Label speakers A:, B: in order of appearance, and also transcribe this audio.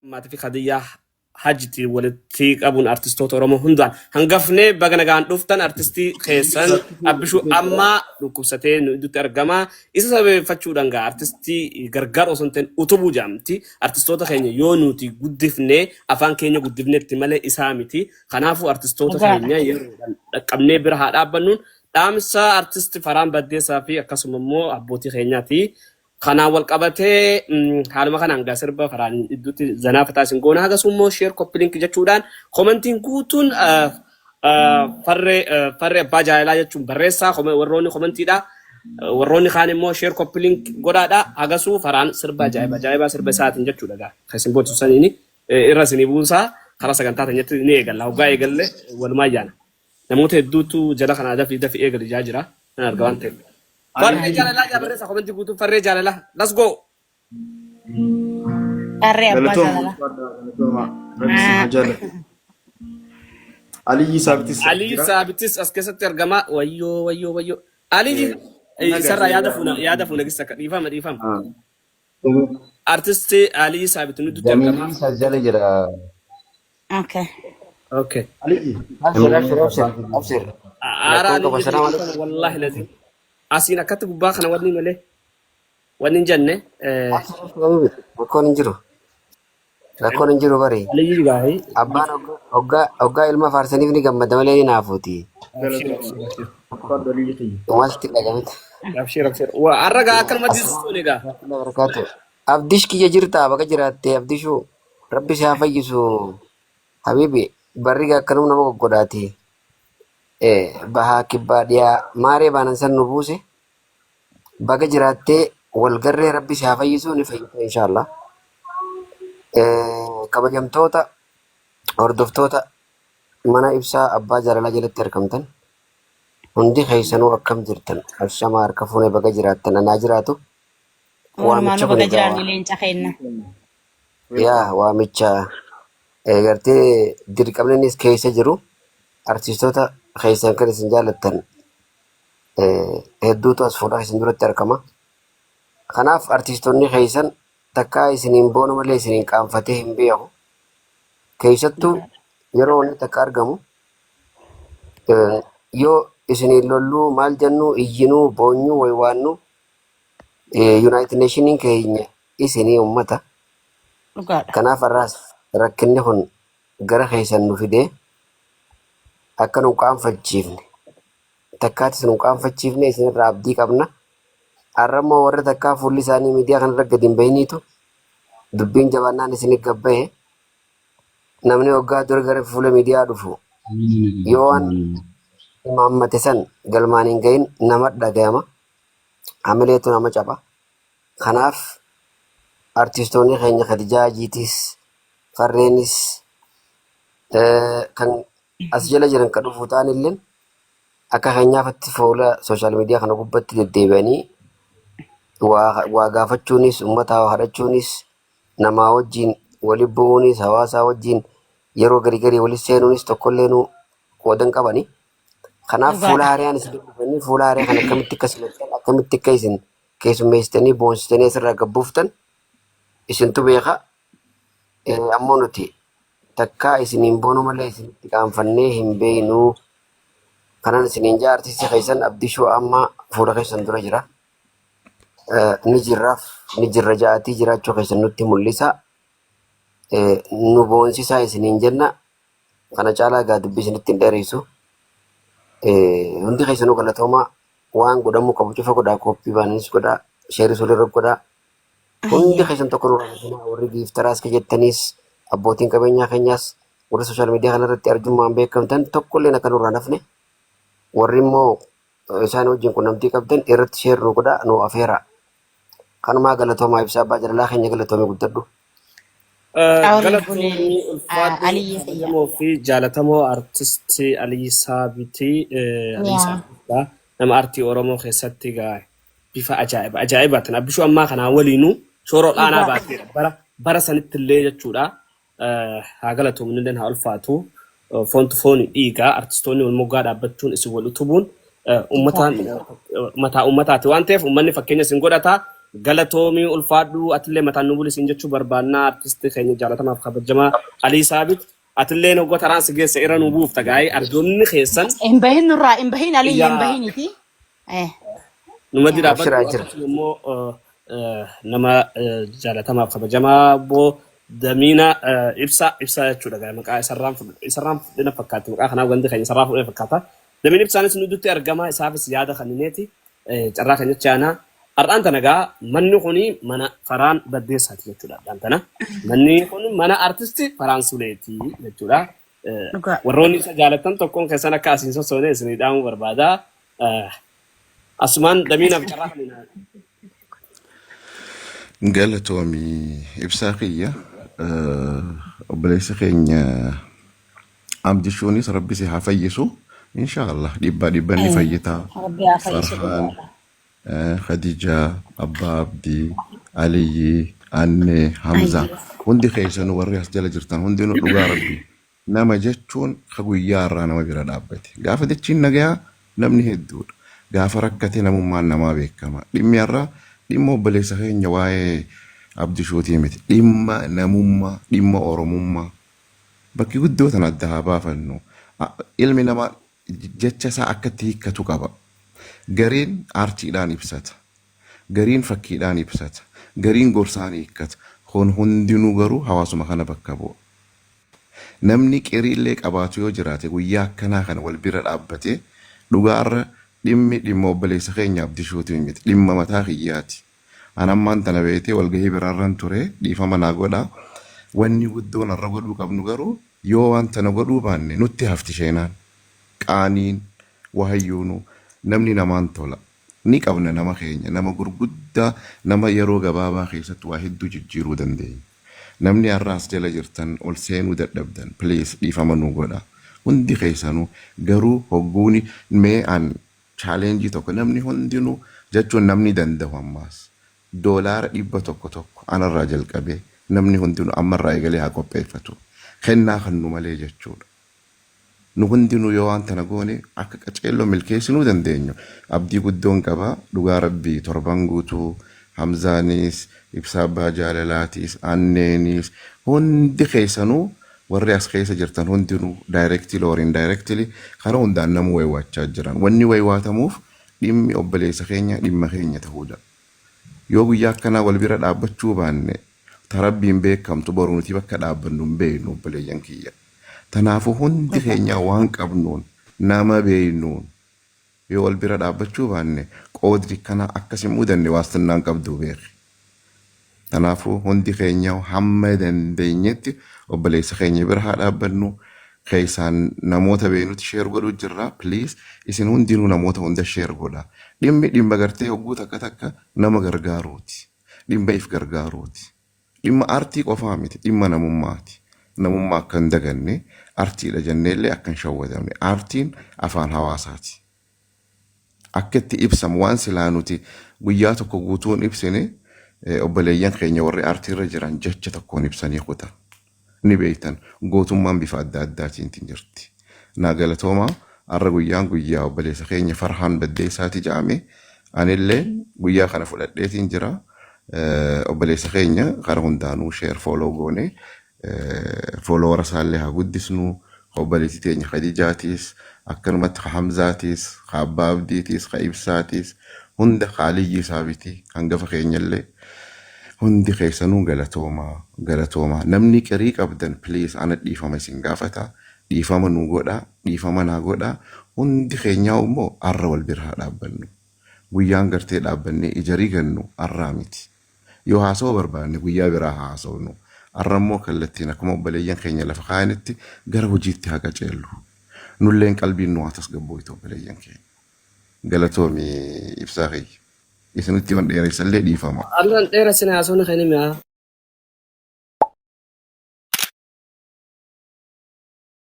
A: ما في خدية حاجتي ولتي أبون أرتستوت رومو هندان هنقفني بقنا قان دفتن أرتستي خيسان أبشو أما لكوستين دوت أرجما إذا سبب فتشو دانغا أرتستي غرغر أصنتين أتوبو جامتي أرتستوتا خيني يونوتي قدفني أفان كينيو قدفني تملي إسامتي خنافو أرتستوتا خيني يرو قبني برها أبنون دامسا أرتست فران بدي سافي أكسممو أبوتي خينياتي خنا والقبته حالما خنا انغا سربا فران ادوتي زنافتا سنغونا هاغا سومو شير كوبلينك جچودان كومنتين كوتون فر باجايلا جچون بريسا وروني كومنتي دا وروني خاني مو شير كوبلينك غودادا هاغا سو فران سربا جايبا سربا ساتين جچودا خسن بوتو سنيني إرسني بوسا خلاص كانت نيت نيغا لا وغا يغل ولما يانا نموت ادوتو جلا خنا دفي ايغل جاجرا ارغوانتي فرّي جالله يا بريسا كومنتي كوتو فرّي جالله let's go
B: فرّي أبا جالله
A: علي ثابتس اسكست ترجمة ويو علي سر يادفونا قصة يفهم artist علي ثابت ندو ترجمة
C: سجل جرا
A: اوكي
C: علي أبشر
A: أراني والله لازم أسينا كتب باخنا ودني ملي ودني جنة
C: rakkoon hin jiru bari abbaan hoggaa ilma faarsaniif ni gammada malee ni naafuuti maalti dhagamte
A: warraga akkana madisiistuuni gaa
C: abdish kiyya jirtaa baga jiraatte abdishuu rabbi isaa fayyisu habiibi barriga akkanum nama goggodaati bahaa kibbaa dhiyaa maaree baanan san nu buuse baga jiraattee walgarree rabbi isaa fayyisu ni fayyisa inshaallah kabajamtoota hordoftoota mana ibsaa abbaa jaalalaa jalatti argamtan hundi keessanuu akkam jirtan ashama harka fuunee baga jiraattan anaa jiraatu waamicha
B: baga jiraanni leenca kenna
C: yaa waamicha gartee dirqamnis keessa jiru artistoota keessan kan isin jaalattan hedduutu as fuudhaa isin duratti argama kanaaf artistoonni keessan takkaa isiniin boonu malee isiniin qaanfatee hin beeku keessattuu yeroo inni takka argamu yoo isiniin lolluu maal jennuu iyyinuu boonyuu waywaannuu United Nationiin keenya isinii ummata kanaaf har'aas rakkinni kun gara keessan nu fidee akka nu qaanfachiifne takkaatis nu qaanfachiifne isinirraa abdii qabna har'ammoo warra takkaa fuulli isaanii miidiyaa kanarra gadi hin bahiniitu dubbiin jabaannaan isinii gabba'e namni waggaa dura gara fuula miidiyaa dhufu yoo waan imaammate san galmaan hin gahin nama dhagayama hamileetu nama caba kanaaf artistoonni keenya Khadijaa Jiitis farreenis kan as jala jiran kan dhufu ta'an illee akka keenyaafatti fuula sooshaal miidiyaa kana gubbatti deddeebi'anii waa gaafachuunis uummataa hadhachuunis namaa wajjin wali bu'uunis hawaasaa wajjin yeroo garii wali seenuunis tokkollee nu qoodan qabani. Kanaaf fuula haariyaan isin dhufanii fuula haariyaa kana akkamitti akka isin keessummeessitanii boonsitanii asirraa gabbuuftan isintu beeka. Ammoo nuti takkaa isiniin boonu malee isinitti qaanfannee hin beeknuu. Kanan isiniin jaa artistii keessan abdishuu amma fuula keessan dura jira. Ni jirra ja'atii jiraachuu keessan nutti mul'isa. Nu boonsisaa isiniin jenna. Kana caalaa gaa dubbii isinitti hin dheeressu. Hundi keessanuu galatoomaa waan godhamuu qabu cufa godhaa kooppii baananis godhaa sheerii sulirra godhaa. Hundi keessan tokko nurraa warri giiftaraas ka jettaniis abbootiin qabeenyaa keenyaas warri sooshaal miidiyaa kanarratti arjummaan beekamtan tokkolleen akka nurraa nafne warri immoo isaan wajjin qunnamtii qabdan irratti sheeruu godhaa nu afeera. Kanumaa galatoomaa ibsaa abbaa jaalalaa keenya galatoomee guddadhu.
A: Galatoomii fi jaallatamoo artistii Alii Saabitii nama artii Oromoo keessatti bifa ajaa'ibaatiin abbishuu ammaa kanaa waliinuu shooroo dhaanaa baateera bara sanitti illee jechuudha. Haa galatoomni illee haa ulfaatu foontu fooni dhiigaa artistoonni wal moggaa dhaabbachuun isin wal utubuun mataa uummataati waan ta'eef uummanni fakkeenya isin godhata galatoomii ulfaadhu atillee mataan nu bulisin jechuu barbaannaa artistii keenya jaalatamaaf kabajamaa Alii Saabit atillee nu gotaraan si geessa irra nu buufta gaa'ee arjoonni keessan
B: Imbahin nurraa imbahin alii imbahiniti.
A: numa dira
C: Abshiraa jira.
A: immoo nama jaalatamaaf kabajamaa boo Damina ibsa jechuudha gaa'ee maqaa isarraan fudhina fakkaatti maqaa kanaaf gandi keenya isarraa fudhina fakkaata. Damina ibsaanis nu dutti argama isaafis yaada kannineeti carraa kan jechaanaa. Har'aan tana gaa manni kuni mana Faraan Baddeessaati jechuudha. Har'aan tana manni kun mana artistii Faraan Suleeti jechuudha. Warroonni isa jaalatan tokkoon keessan akka asiin sossoonee isinii dhaamuu barbaada. Asumaan Damiinaaf carraa kanniinaa.
D: Galatoomii ibsaa kiyya obboleessa keenya abdishuunis rabbi si haa fayyisu inshaallah dhibbaa dhibbanni fayyitaa
B: Rabbi haa fayyisu.
D: Farhaan Khadija Abbaa Abdii Aliyyi Annee Hamza hundi keessanuu warri as jala jirtan hundinuu dhugaa rabbi nama jechuun ka guyyaa irraa nama bira dhaabbate gaafa dachiin nagayaa namni hedduudha gaafa rakkate namummaan namaa beekama dhimmi irraa dhimma obboleessa keenya waa'ee abdishuutii miti dhimma namummaa dhimma oromummaa bakki guddoo tan adda haa baafannu ilmi namaa jecha isaa akkatti hiikkatu qaba gariin aartiidhaan ibsata gariin fakkiidhaan ibsata gariin gorsaan hiikkata kun hundinuu garuu hawaasuma kana bakka bu'a namni qiriillee qabaatu yoo jiraate guyyaa akkanaa kana wal bira dhaabbate dhugaarra dhimma obboleessa keenya abdishuutii miti dhimma mataa kiyyaati anammaan tana beetee walgahii biraarran ture dhiifama naa godha wanni guddoon irra godhuu qabnu garuu yoo waan tana godhuu baanne nutti hafti sheenaan qaaniin wahayyuunu namni namaan tola ni qabna nama keenya nama gurguddaa nama yeroo gabaabaa keessatti waa hedduu jijjiiruu dandeenya namni har'aas jala jirtan ol seenuu dadhabdan please dhiifama nu godha hundi keessanuu garuu hogguuni mee an challenge tokko namni hundinuu jechuun namni danda'u ammaas doolaara 100 anarraa jalqabee namni hundinuu ammarraa eegalee haa qopheeffatu kennaa kan nu malee jechuudha. Nu hundinuu yoo waan tana goone akka qaceelloo milkeessinuu dandeenyu abdii guddoon qaba dhugaa rabbii torban guutuu Hamzaanis ibsaa abbaa jaalalaatiis Anneenis hundi keessanuu warri as keessa jirtan hundinuu directly or indirectly kana hundaan nama waywaachaa jiran wanni waywaatamuuf dhimmi obboleessa keenya dhimma keenya ta'uudha yoo guyyaa akkanaa wal bira dhaabbachuu baanne tarabbiin beekamtu boruuti bakka dhaabbannu hin beeknu obboleeyyan kiyya tanaafu hundi keenya waan qabnuun nama beeynuun yoo wal bira dhaabbachuu baanne qoodri kana akkasin mudanne waastannaan qabduu beeki tanaafu hundi keenya hamma dandeenyetti obboleessa keenya bira haa dhaabbannu keessaan namoota beenutti sheer godhuu jirra please isin hundinuu namoota hunda sheer godha dhimma gartee hogguu takka nama gargaaruuti dhimma if gargaaruuti dhimma aartii qofaa miti dhimma namummaati namummaa akka hin daganne aartiidha jenneellee akka hin shawwadamne aartiin afaan hawaasaati akka itti ibsamu waan silaa nuti guyyaa tokko guutuun ibsine obboleeyyan keenya warri aartiirra jiran jecha tokkoon ibsanii kutan ni beektan gootummaan bifa adda addaatiin jirti naa galatoomaa har'a guyyaa obboleessa keenya Farhaan Baddeessaati jedhame anillee guyyaa kana fudhadheetiin jira obboleessa keenya karaa hundaanuu sheer fooloo goone fooloora isaallee haa guddisnu obboleessi teenya Khadijaatis akkanumatti Hamzaatis Abbaa Abdiitis Ibsaatis hunda Aliyyi Saabitii hangafa keenyallee hundi keessanuu galatoomaa namni qirii qabdan please ana dhiifama isin gaafata dhiifama nu godha dhiifama naa godha hundi keenyaa immoo har'a wal bira dhaabbannu guyyaan gartee dhaabbannee ijarii gannu har'aa miti yoo haasawuu barbaanne guyyaa biraa haasawnu har'a immoo kallattiin akkuma obboleeyyan keenya lafa kaa'anitti gara hojiitti haa qaceellu nulleen qalbiin nu haa tasgabbooytu obboleeyyan keenya galatoomii ibsaa kiyya isinitti waan dheeressallee dhiifama.
A: Allan dheeressinaa haasawni kan himi